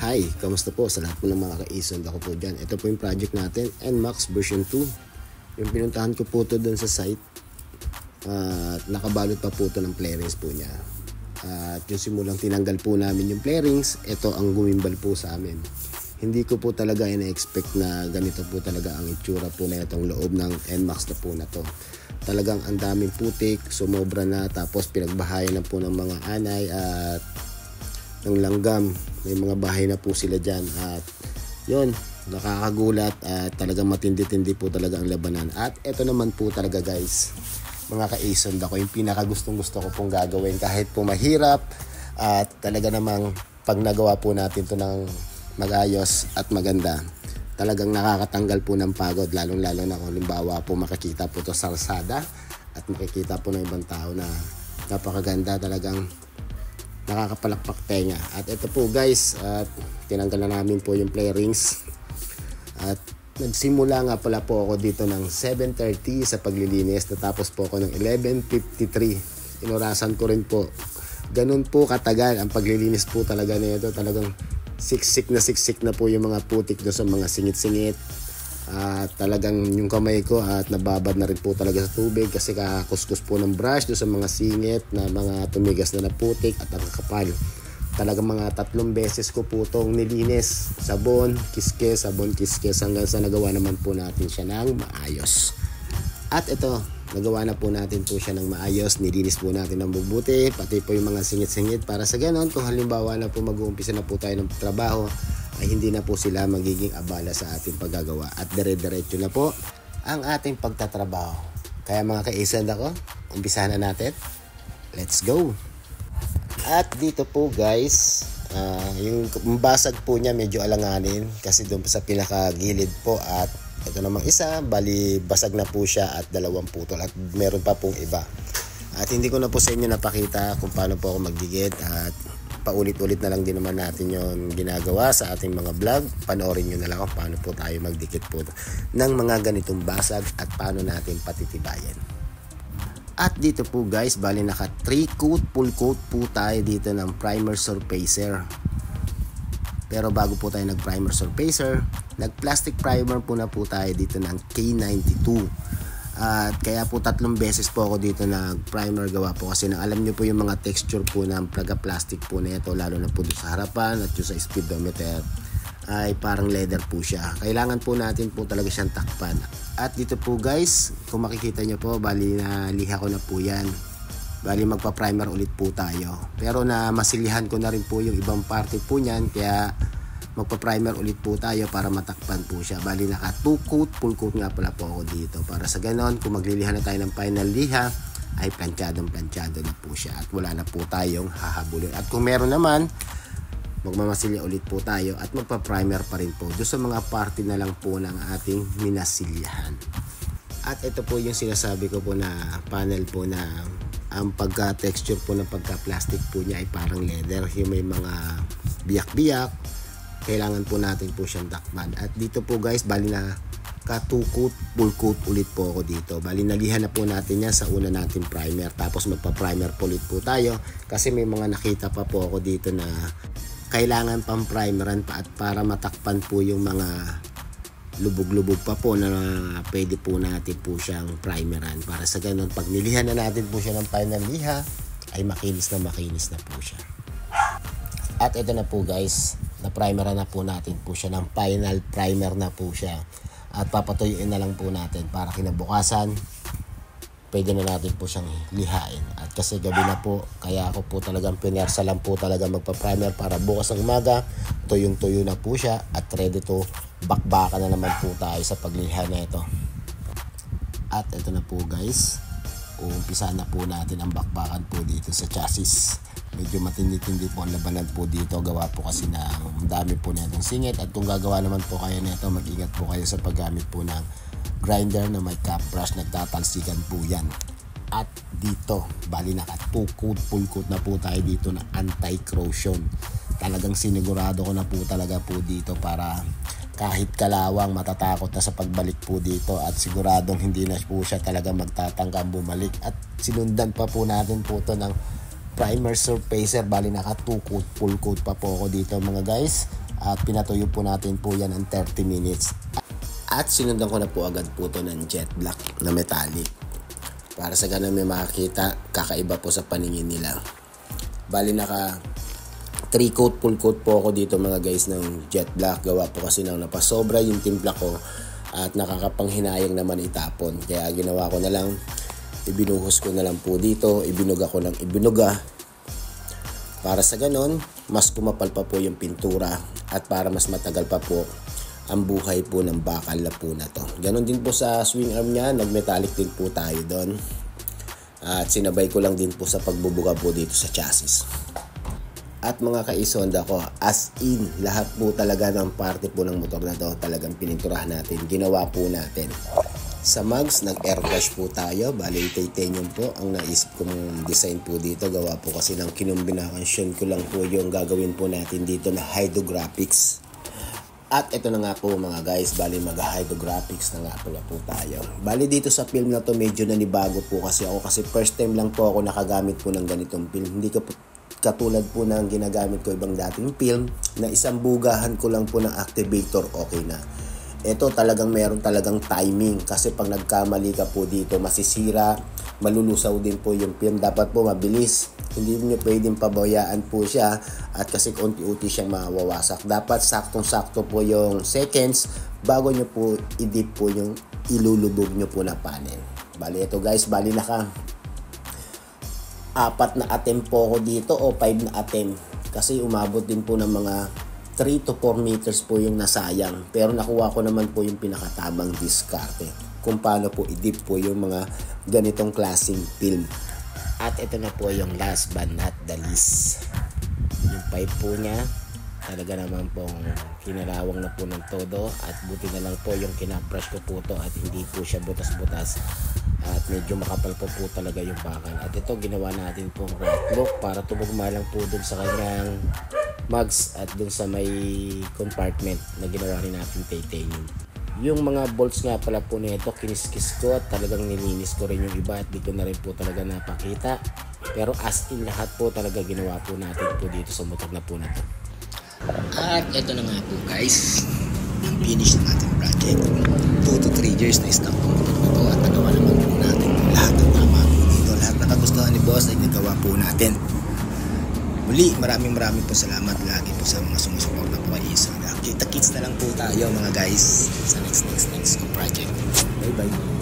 Hi, kamusta po sa lahat po ng mga ka-Ison? Ako po dyan. Ito po yung project natin, NMAX version 2. Yung pinuntahan ko po ito doon sa site. Nakabalot pa po ito ng play-rings po niya. At yung simulang tinanggal po namin yung play-rings, ito ang gumimbal po sa amin. Hindi ko po talaga ina-expect na ganito po talaga ang itsura po na itong loob ng NMAX na po na to. Talagang ang daming putik, sumobra na, tapos pinagbahayan na po ng mga anay at ng langgam. May mga bahay na po sila dyan at yun, nakakagulat at talagang matindi-tindi po talaga ang labanan. At ito naman po talaga guys, mga ka-Ison, ako yung pinakagustong gusto ko pong gagawin kahit po mahirap at talaga namang pag nagawa po natin to ng magayos at maganda, talagang nakakatanggal po ng pagod, lalong lalo na kung halimbawa po makikita po to sa kalsada at makikita po ng ibang tao na napakaganda, talagang nakakapalakpak tenga. At ito po guys, at tinanggal na namin po yung play rings at nagsimula nga pala po ako dito ng 7:30 sa paglilinis, natapos po ako ng 11:53. Inorasan ko rin po, ganun po katagal ang paglilinis po talaga nito. Talagang siksik na po yung mga putik doon sa mga singit-singit. At talagang yung kamay ko at nababad na rin po talaga sa tubig kasi kakuskus po ng brush doon sa mga singit na mga tumigas na putik at ang kapal. Talagang mga 3 beses ko po itong nilinis. Sabon, kiskes, hanggang sa nagawa naman po natin siya ng maayos. At ito, nagawa na po natin po siya ng maayos. Nilinis po natin ng mabuti, pati po yung mga singit-singit para sa ganon kung halimbawa na po mag-uumpisa na po tayo ng trabaho ay hindi na po sila magiging abala sa ating paggagawa at dire-diretso na po ang ating pagtatrabaho. Kaya mga ka-Ison ako, umpisahan na natin. Let's go! At dito po guys, yung basag po niya medyo alanganin kasi doon sa pinakagilid po at ito namang isa, bali basag na po siya at 2 putol at meron pa pong iba. At hindi ko na po sa inyo napakita kung paano po ako magdikit at paulit-ulit na lang din naman natin yung ginagawa sa ating mga vlog. Panoorin nyo na lang kung paano po tayo magdikit po ng mga ganitong basag at paano natin patitibayan. At dito po guys, bali naka 3 coat, full coat po tayo dito ng primer surfacer. Pero bago po tayo nag primer surfacer, nag plastic primer po na po tayo dito ng K92. At kaya po 3 beses po ako dito nag-primer gawa po kasi na alam nyo po yung mga texture po ng plastic po na ito, lalo na po sa harapan at yung sa speedometer ay parang leather po siya. Kailangan po natin po talaga siyang takpan. At dito po guys, kung makikita nyo po, bali na liha ko na po yan. Bali magpa-primer ulit po tayo. Pero na masilihan ko na rin po yung ibang parte po niyan, kaya magpa-primer ulit po tayo para matakpan po siya. Bali naka 2 coat, full coat nga pala po ako dito. Para sa ganon, kung maglilihan na tayo ng final liha, ay planchado na po siya. At wala na po tayong hahabulin. At kung meron naman, magmamasilya ulit po tayo at magpa-primer pa rin po doon sa mga parte na lang po ng ating minasilyahan. At ito po yung sinasabi ko po na panel po na ang pagka-texture po ng pagka-plastic po niya ay parang leather. Yung may mga biyak-biyak, kailangan po natin po siyang takpan. At dito po guys, bali na ka 2 coat, full coat ulit po ako dito. Bali nalihan na po natin yan sa una natin primer. Tapos magpa-primer po ulit po tayo kasi may mga nakita pa po ako dito na kailangan pang primeran pa at para matakpan po yung mga lubog-lubog pa po na pwede po natin po siyang primeran. Para sa ganun, pag nilihan na natin po siya ng final liha, ay makinis na po siya. At ito na po guys, na-primeran na po natin po siya ng final primer na po siya. At papatuyuin na lang po natin para kinabukasan, pwede na natin po siyang lihain. At kasi gabi na po, kaya ako po talagang pinersa lang po talaga magpa-primer para bukas ng umaga, tuyong-tuyo na po siya at ready to bakbakan na naman po tayo sa pagliha na ito. At ito na po guys, umpisa na po natin ang bakbakan po dito sa chassis. Medyo matindi-tindi po ang labanan po dito, gawa po kasi na dami po na itong singit. At kung gagawa naman po kayo nito, mag-ingat po kayo sa paggamit po ng grinder na may cap brush, nagtatalsikan po yan. At dito, bali naka 2 coat, full coat na po tayo dito na anti-corrosion. Talagang sinigurado ko na po talaga po dito para kahit kalawang matatakot na sa pagbalik po dito at siguradong hindi na po siya talaga magtatangkang bumalik. At sinundan pa po natin po ito ng primer surfacer. Bali naka 2 coat, full coat pa po ako dito mga guys. At pinatuyo po natin po yan ng 30 minutes. At sinundan ko na po agad po to ng jet black na metallic. Para sa ganun may makakita, kakaiba po sa paningin nila. Bali naka 3 coat, full coat po ako dito mga guys ng jet black. Gawa po kasi nang napasobra yung timpla ko at nakakapanghinayang naman itapon. Kaya ginawa ko na lang, ibinuhos ko na lang po dito, ibinuga ko ng ibinuga. Para sa ganon, mas kumapal pa po yung pintura at para mas matagal pa po ang buhay po ng bakal na po na to. Ganon din po sa swing arm niya, nag-metallic din po tayo doon. At sinabay ko lang din po sa pagbubuga po dito sa chassis. At mga kaisonda ko, as in, lahat po talaga ng parte po ng motor na to talagang pininturahan natin, ginawa po natin. Sa mugs, nag-airbrush po tayo. Bali, titanium po ang naisip kong design po dito. Gawa po kasi ng kinumbinasyon ko lang po yung gagawin po natin dito na hydrographics. At ito na nga po mga guys, bali mag-hydrographics na nga po tayo. Bali dito sa film na to medyo nanibago po kasi ako kasi first time lang po ako nakagamit po ng ganitong film. Hindi ko katulad po ng ginagamit ko ibang dating film na isang bugahan ko lang po ng activator, okay na. Ito talagang meron talagang timing kasi pag nagkamali ka po dito masisira, malulusaw din po yung film. Dapat po mabilis, hindi niyo pwedeng pabayaan po siya at kasi unti-unti siyang mawawasak. Dapat saktong-sakto po yung seconds bago niyo po i-dip po yung ilulubog niyo po na panel. Bali ito guys, bali naka 4 na attempt po ako dito o 5 na attempt kasi umabot din po ng mga 3 to 4 meters po yung nasayang. Pero nakuha ko naman po yung pinakatamang diskarte kung paano po i-dip po yung mga ganitong klaseng film. At ito na po yung last but not the least. Yung pipe po niya, talaga naman pong kinarawang na po ng todo. At buti na lang po yung kinabrush ko po to at hindi po siya butas-butas. At medyo makapal po talaga yung bakal. At ito ginawa natin pong right look para tumugma lang po dun sa kanyang mugs at dun sa may compartment na ginawa rin natin titanium. Yung mga bolts nga pala po nito kiniskis ko at talagang nilinis ko rin yung iba at di ko na rin po talaga napakita. Pero as in lahat po talaga ginawa po natin po dito sa motor na po na to. At ito na nga po guys, ang finish na natin project. 2 to 3 years na stock po ito at nagawa naman po natin lahat ng tama po dito. Lahat na kagustuhan ni boss ay nagawa po natin. Muli, maraming po salamat lagi po sa mga sumusuporta po kay Isa. Kita-kits na lang po tayo mga guys sa next project. Bye bye.